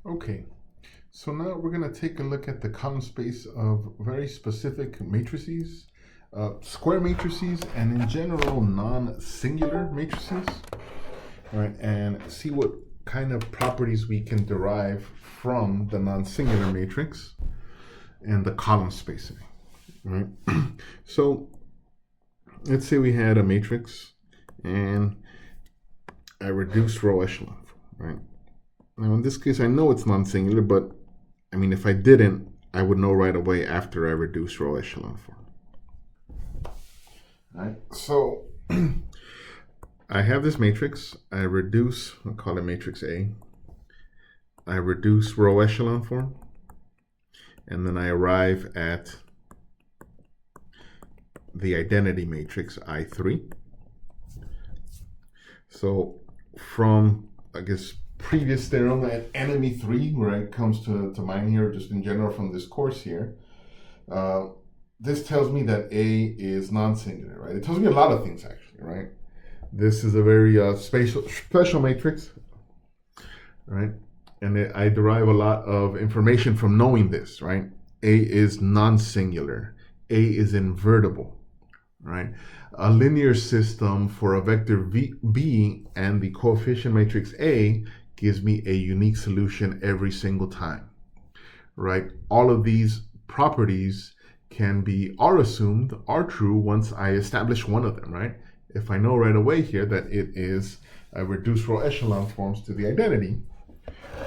Okay, so now we're going to take a look at the column space of very specific matrices, square matrices, and in general non-singular matrices, all right, and see what kind of properties we can derive from the non-singular matrix and the column spacing, right? So let's say we had a matrix and a reduced row echelon, right? Now, in this case, I know it's non-singular, but I mean, if I didn't, I would know right away after I reduce row echelon form. All right, so I have this matrix. I reduce, I'll call it matrix A. I reduce row echelon form, and then I arrive at the identity matrix I3. So from, I guess, previous theorem and enemy 3, where it comes to mind here, just in general from this course here, this tells me that A is non-singular, right? It tells me a lot of things, actually, right? This is a very special matrix, right? And I derive a lot of information from knowing this, right? A is non-singular. A is invertible, right? A linear system for a vector B and the coefficient matrix A gives me a unique solution every single time, right? All of these properties are assumed, are true once I establish one of them, right? If I know right away here that it is a reduced row echelon forms to the identity,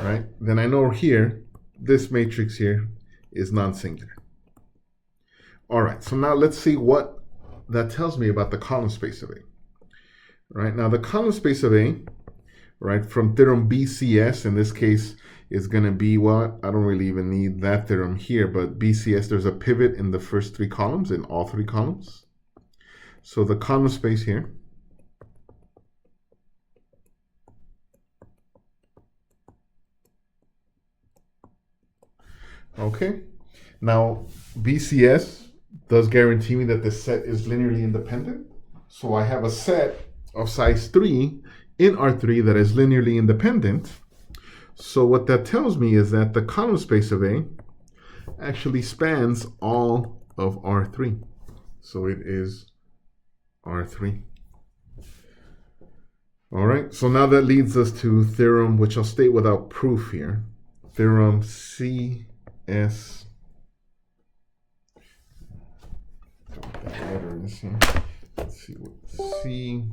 right? Then I know here, this matrix here is non-singular. All right, so now let's see what that tells me about the column space of A. Right, now the column space of A, right, from theorem BCS, in this case, is going to be what? I don't really even need that theorem here, but BCS, there's a pivot in the first 3 columns, in all 3 columns. So the column space here okay. Now BCS does guarantee me that the set is linearly independent. So I have a set of size 3 in R3 that is linearly independent. So what that tells me is that the column space of A actually spans all of R3. So it is R3. All right, so now that leads us to theorem, which I'll state without proof here. Theorem CS. Let's see what C.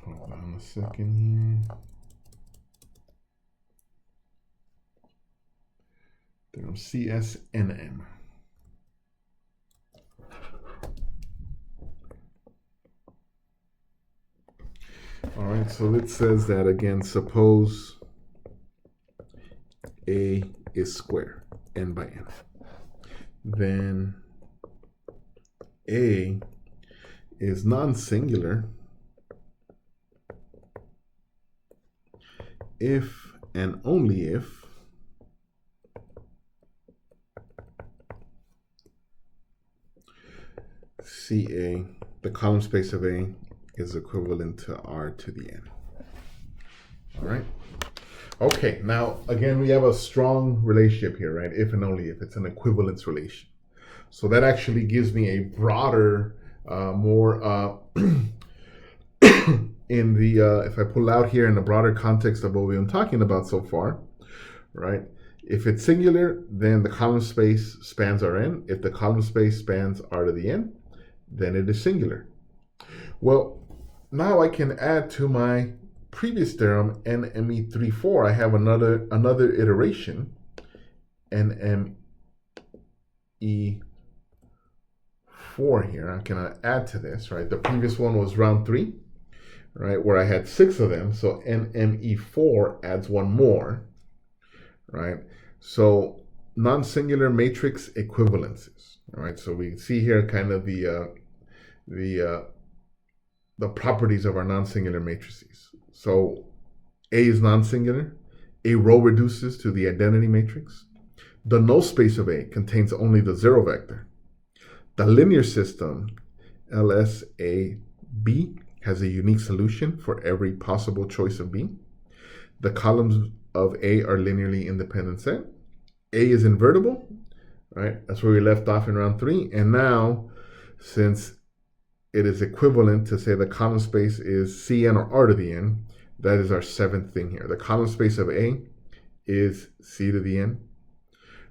Hold on a second here. Theorem CSNM. All right, so it says that again, suppose A is square, n by n. Then A is non-singular if and only if CA, the column space of A, is equivalent to R to the n. All right. Okay, now again, we have a strong relationship here, right? If and only if. It's an equivalence relation. So that actually gives me a broader, more in the, if I pull out here in the broader context of what we've been talking about so far, right? If it's singular, then the column space spans Rn. If the column space spans R to the n, then it is singular. Well, now I can add to my previous theorem, NME34, I have another iteration, NME4 here. I can add to this, right? The previous one was round 3, right, where I had 6 of them. So NME4 adds one more, right? So non-singular matrix equivalences, all right? So we see here kind of the properties of our non-singular matrices. So A is non-singular, A row reduces to the identity matrix. The null space of A contains only the zero vector. The linear system, LSAB, has a unique solution for every possible choice of B. The columns of A are linearly independent set. A is invertible, right? That's where we left off in round 3. And now, since it is equivalent to say the column space is Cn or R to the n, that is our 7th thing here. The column space of A is C to the n,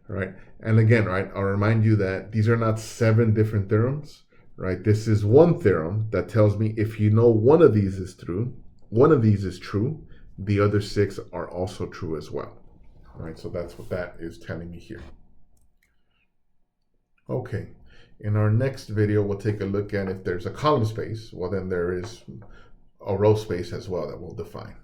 right? And again, right, I'll remind you that these are not 7 different theorems, right? This is one theorem that tells me if you know one of these is true, the other 6 are also true as well. All right, so that's what that is telling me here. Okay, in our next video, we'll take a look at if there's a column space. Well, then there is a row space as well that we'll define.